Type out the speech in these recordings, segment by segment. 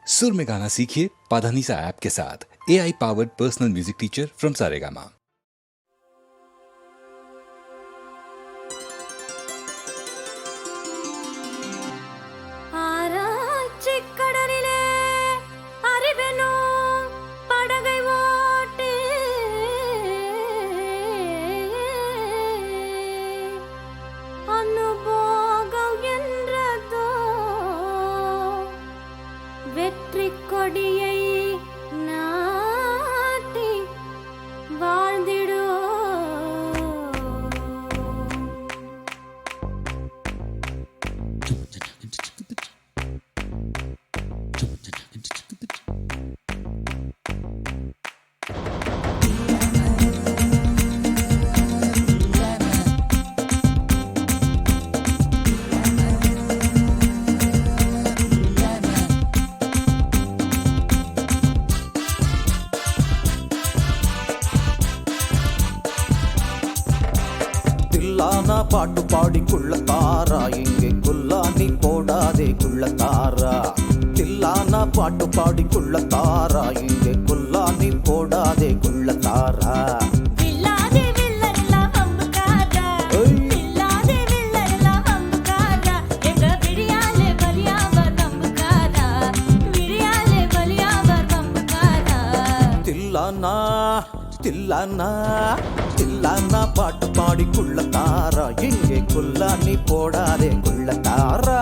सुर में गाना सीखिए पाधानीसा ऐप के साथ। AI powered personal music teacher from Saregama. பாட்டு பாடி குள்ளத்தாரா இங்கே குல்லானி போடாதே குள்ளத்தாரா. தில்லானா பாட்டு பாடி குள்ளத்தாரா இங்கே குல்லானி போடாதே குள்ளத்தாரா. தில்லானா தில்லானா பாட்டு பாடி குள்ளத்தாரா இங்கே குல்லானி போடாதே குள்ளத்தாரா.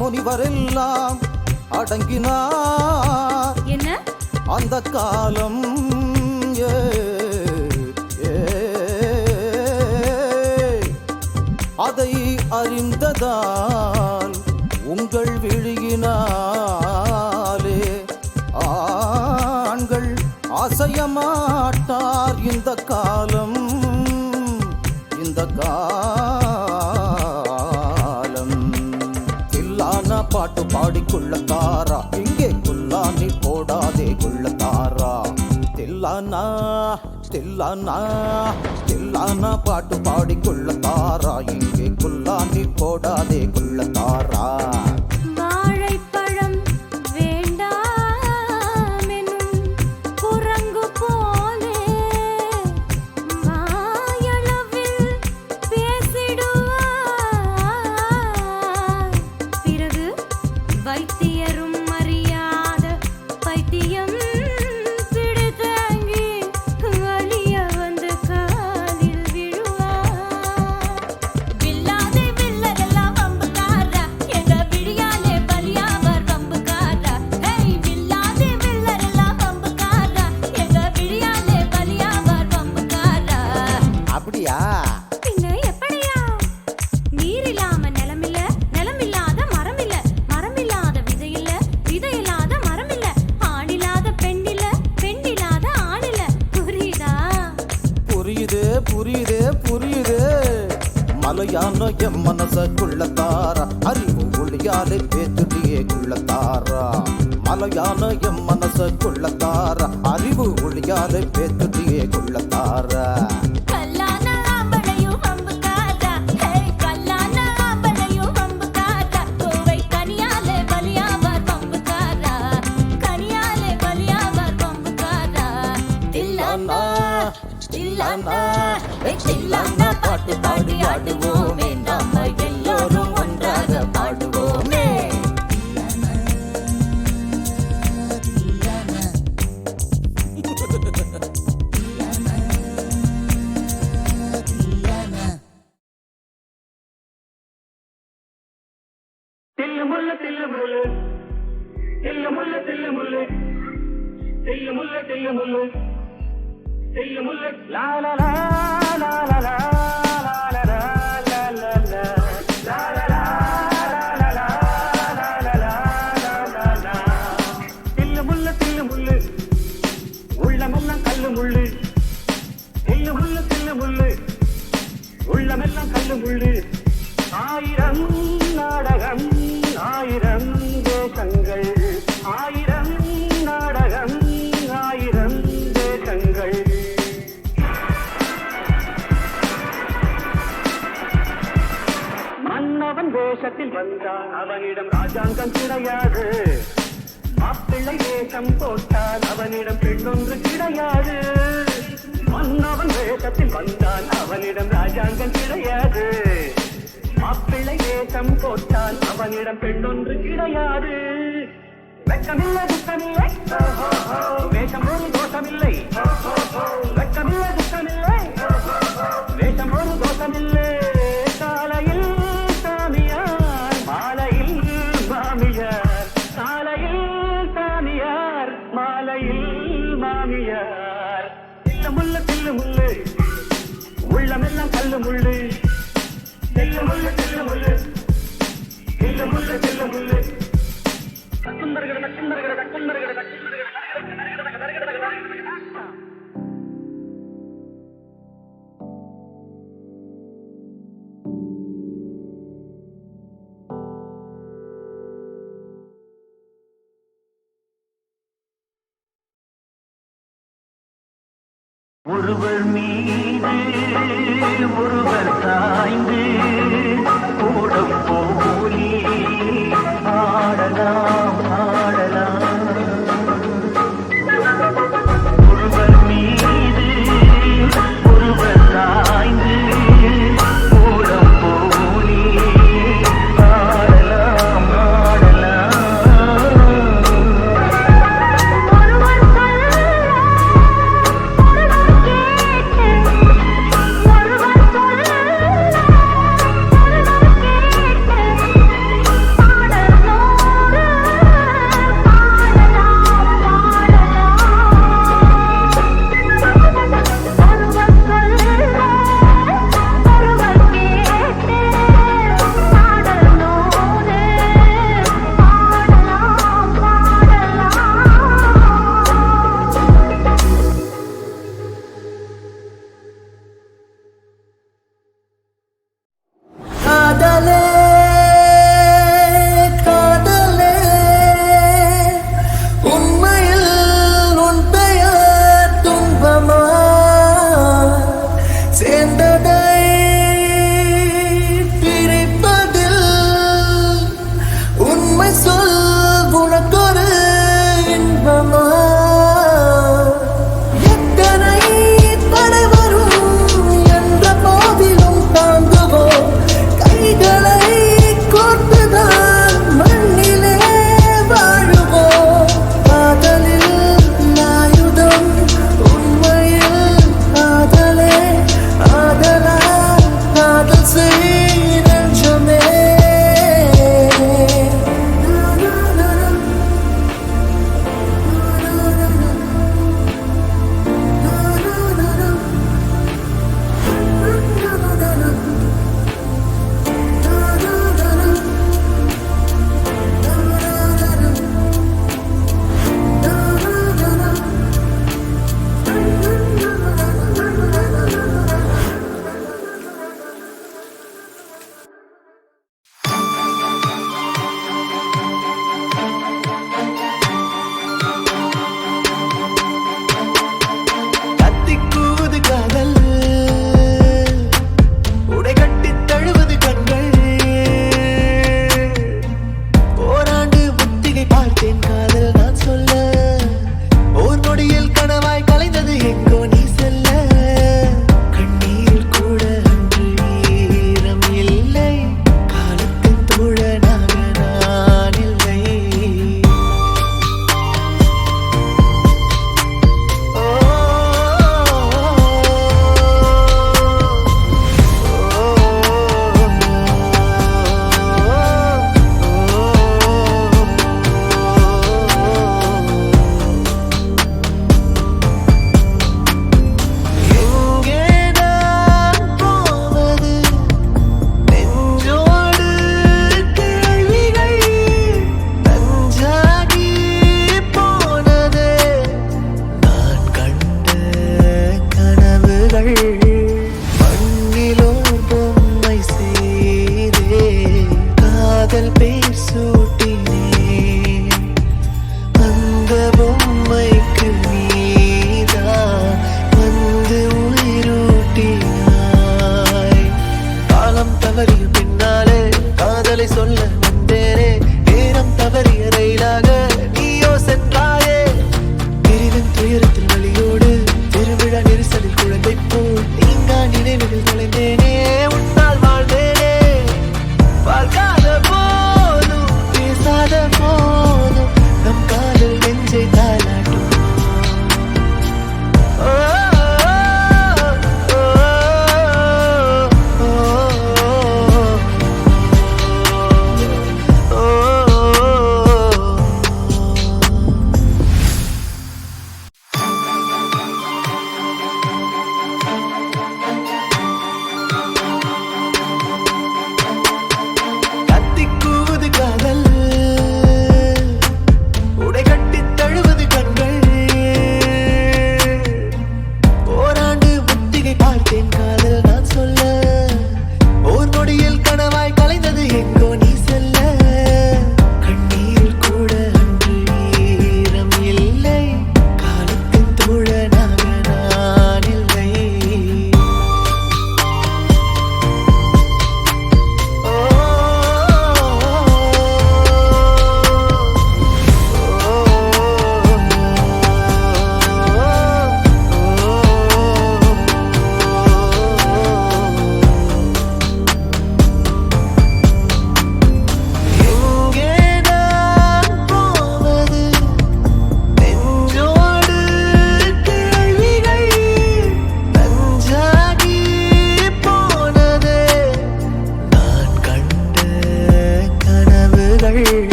முனிவரெல்லாம் அடங்கினார் என்ன அந்த காலம். அதை அறிந்ததால் உங்கள் விழியினாலே ஆண்கள் அசையமாட்டார் இந்த காலம். இந்த பாட்டு பாடி குள்ளத்தாரா இங்கே குல்லானி போடாதே குள்ளத்தாரா. தில்லானா தில்லானா தில்லானா பாட்டு பாடி குள்ளத்தாரா இங்கே குல்லானி போடாதே குள்ளத்தாரா. மலையான எம் மனச குள்ளத்தாரா அறிவு ஒளியாலே பேத்துட்டியே குள்ளத்தாரா. மலையான எம் மனச குள்ளத்தாரா அறிவு ஒளியாலே பேத்துட்டியே குள்ளத்தாரா. பாட்டு பாடி ஆடுவோமே நாம எல்லோரும் ஒன்றாக பாடுவோமே. தில்லு முல்ல தில்லு முல்ல தில்லு முல்ல தில்லு முல்ல தில்லு முள்ளு தில்லு முள்ளு லா லா லா லா லா லா லா லா லா லா லா லா லா லா லா லா லா லா. தில்லு முள்ளு உள்ளமெல்லாம் கல்லு முள்ளு தில்லு முள்ளு உள்ளமெல்லாம் கல்லு முள்ளு. ஆயிரம் நாடகம் ஆயிரம் தேசங்கள் ஆயிரம் நாடகம் ஆயிரம் தேசங்கள். மன்னவன் வேஷத்தில் வந்தான் அவனிடம் ராஜாங்கம் கிடையாது. மாப்பிள்ளை வேஷம் போட்டான் அவனிடம் பெண்ணொன்று கிடையாது. மன்னவன் வேஷத்தில் வந்தான் அவனிடம் ராஜாங்கம் கிடையாது. மாப்பிள்ளை வேஷம் போட்டான் அவனிடம் பெண்ணொன்று கிடையாது. வெட்கமில்லை துக்கமில்லை வேஷம் ஒரு தோஷமில்லை. வெட்கமில்லை துக்கமில்லை வேஷம் ஒரு தோஷமில்லை. காலையில் சாமியார் மாலையில் மாமியார். காலையில் சாமியார் மாலையில் மாமியார். தில்லு முள்ளு உள்ளமெல்லாம் கல்லு முள்ளு தில்லு முள்ளு தில்லு முள்ளு தில்லு முள்ளு தில்லு முள்ளு. ஒருவர் மீது ஒருவர் சாய்ந்து கூடம் போலி ஆடலாம் ஆடலாம். ஒருவர் மீது ஒருவர் சாய்ந்து கூடம் போலி ஆடலாம் ஆடலாம். ஒருவர்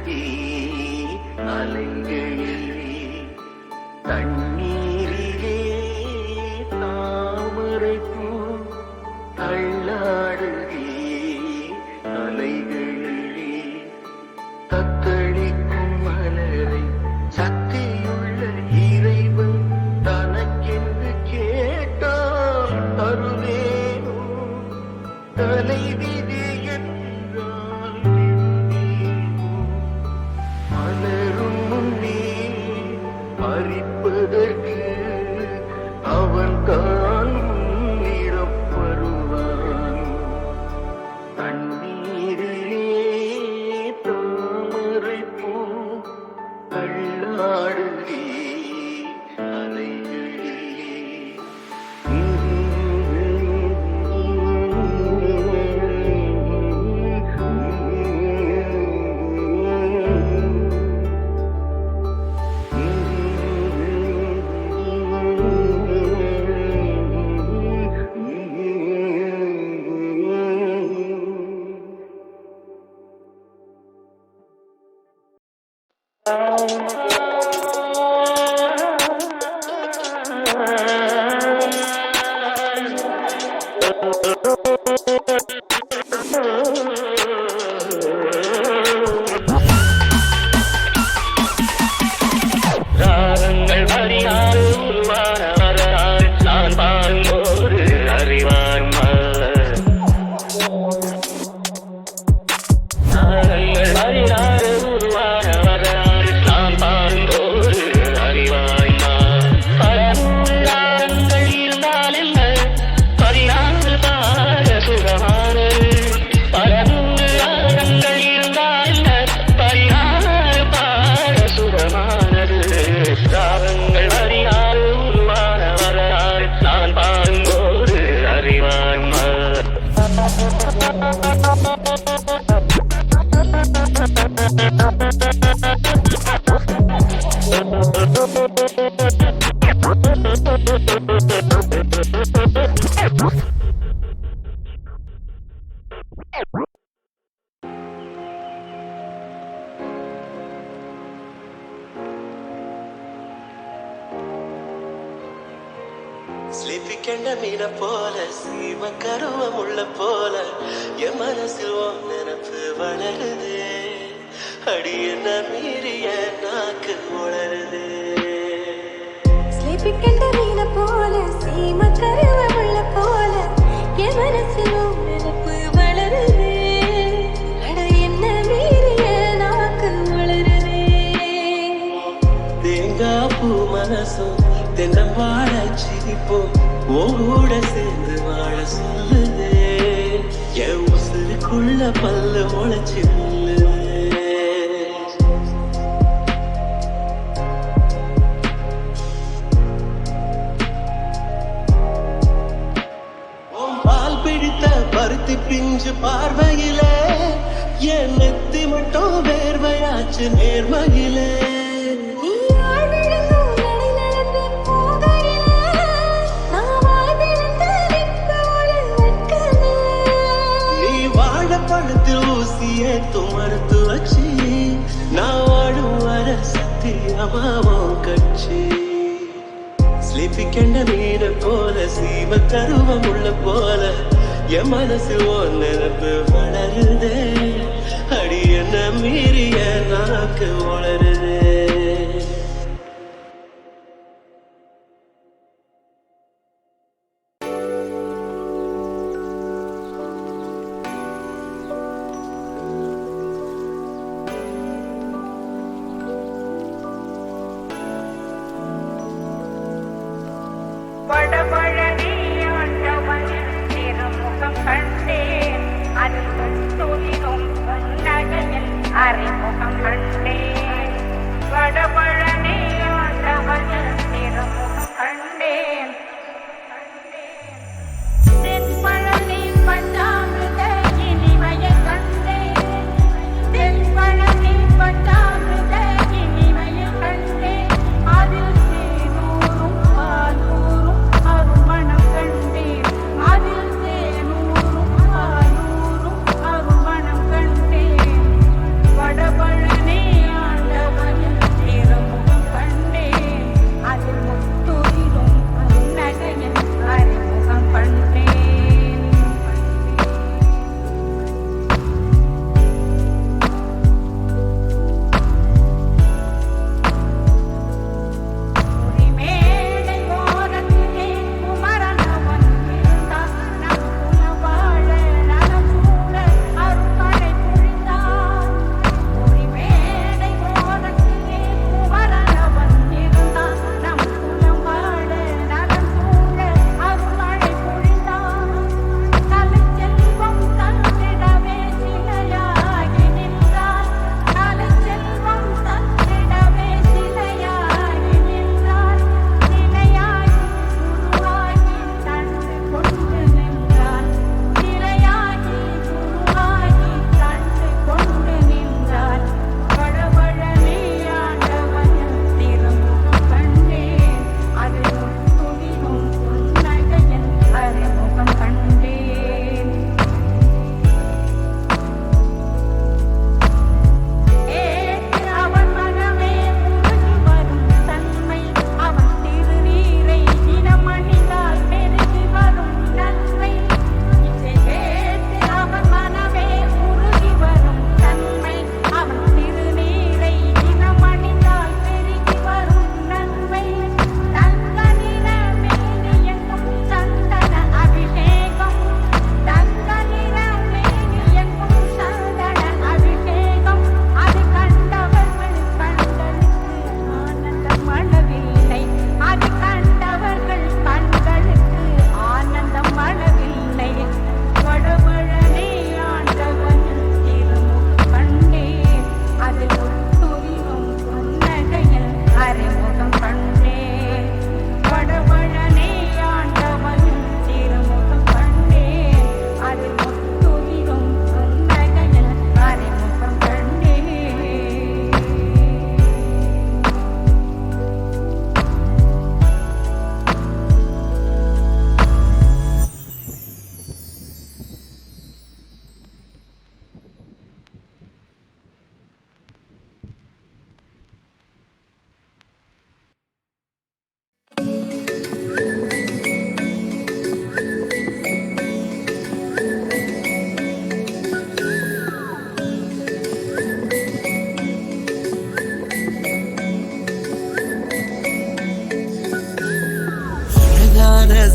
அலையாடுதே அலைகளிலே தண்ணீரிலே தாமரை பூ அள்ளாடுதே அலைகளிலே தத்தளிக்கும் மலரை சக்தியுள்ள இறைவன் தனக்கென்று கேட்டால் தருவேனோ தலைவிதி என்றால் என்னேனோ மலரும் முன்னே பறிப்பதற்கு அவன் தான் முன்னிடம் வருவான் தண்ணீரிலே தாமரை பூ அள்ளாடுதே அலைகளிலே ராகங்கள் அறியாறு உருவான வரலாறு நான் பாடும்போது அறிவான் ராகங்கள் அறியாறு உருவான வரலாறு நான் பாடும்போது அறிவாய் பல நூறு ராகங்கள் இருந்தால் என்ன பதினாறு பாட சுகமானது பல நூறு ராகங்கள் இருந்தால் என்ன பதினாறு பாட சுகமானது ராகங்கள் அறியாறு உருவான வரலாறு நான் பாடும்போது அறிவான் ஸ்லிப்பிக்கண்ட மீன போல சீம கருவம் உள்ள போல என் மனசில் உன் நினப்பு வளருது அடி என்ன மீறிய நாக்கு உளருது ஸ்லிப்பிக்கண்ட மீன போல சீம கருவமுள்ள போல என் மனசில் உன் நினைப்பு வளருது அட என்ன மீறிய நாக்கு உளருது தேங்காய் பூ மனசும் தென்னம் வாழ சிரிப்போம் உங்கூட சேர்ந்து வாழ சொல்லுது என் உசுருக்குள்ள பல்லு முளைச்சு பால் பிடித்த பருத்தி பிஞ்சு பார்வையில என் நெத்தி மட்டும் வேர்வையாச்சு நேர்மையிலே நீ ஆழ்விழுந்தும் நடை நடந்து போகையில நான் வாழ்ந்திருந்த நிற்பவள வெட்கமே நீ வாழப்பழத்தில் ஊசியேத்து மறுத்து வச்சு நான் வாழும் வர சத்தியமாவும் கட்சி ஸ்லிப்பிக்கண்ட மீன போல சீம கருவம் உள்ள போல என் மனசு உன் நினைப்பு வளருதே அடி என்ன மீறிய நாக்கு உளருதே வடபழனி ஆண்டவனின் திருமுகம் கண்டேன் அறிவும் துயிலும் புன்னகையில் அறிமுகம் கண்டேன் வடபழனி ஆண்டவனின் திருமுகம் கண்டேன் தென்பழனி பஞ்சாமிர்த இனிமையை கண்டேன் தென்பழனி பஞ்சாமிர்த இனிமையை கண்டேன் அதில் தேனூரும் பாலூரும் அருமணம் கண்டேன் அதில் தேனூரும் பாலூரும் அருமணம் கண்டேன் வடபழனி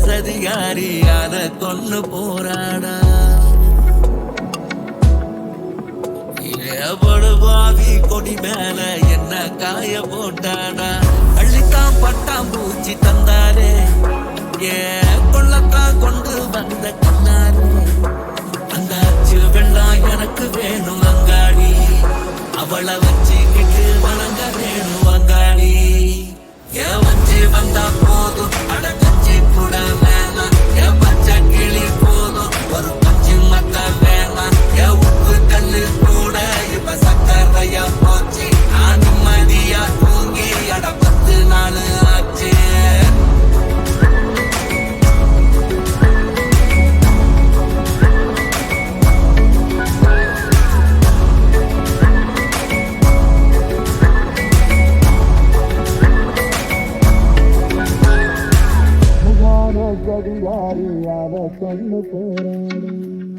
சதிகாரி அத கொன்னு போராடா படுபாவி கொடி மேல என்ன காய போட்டாடா அள்ளித்தான் பட்டாம் பூச்சி தந்தாரே ஏ கொள்ளத்தான் கொண்டு வந்த கண்ணாரு அந்த அச்சு வெள்ளம் எனக்கு வேணும் அங்காடி அவளை வச்சுக்கிட்டு வணங்க வேணும் அங்காடி ஏன் வச்சு வந்தா போதும் அட கஞ்சி கூட வேணாம் என் பச்சை கிளி போதும் ஒரு பஞ்சு மத்த வேணாம் என் உப்பு கல்லு கூட இப்ப சக்கரையா போச்சு நான் நிம்மதியா தூங்கி அட 10 நாள் ஆச்சு கதியாரி அத கொண்டு போறாரு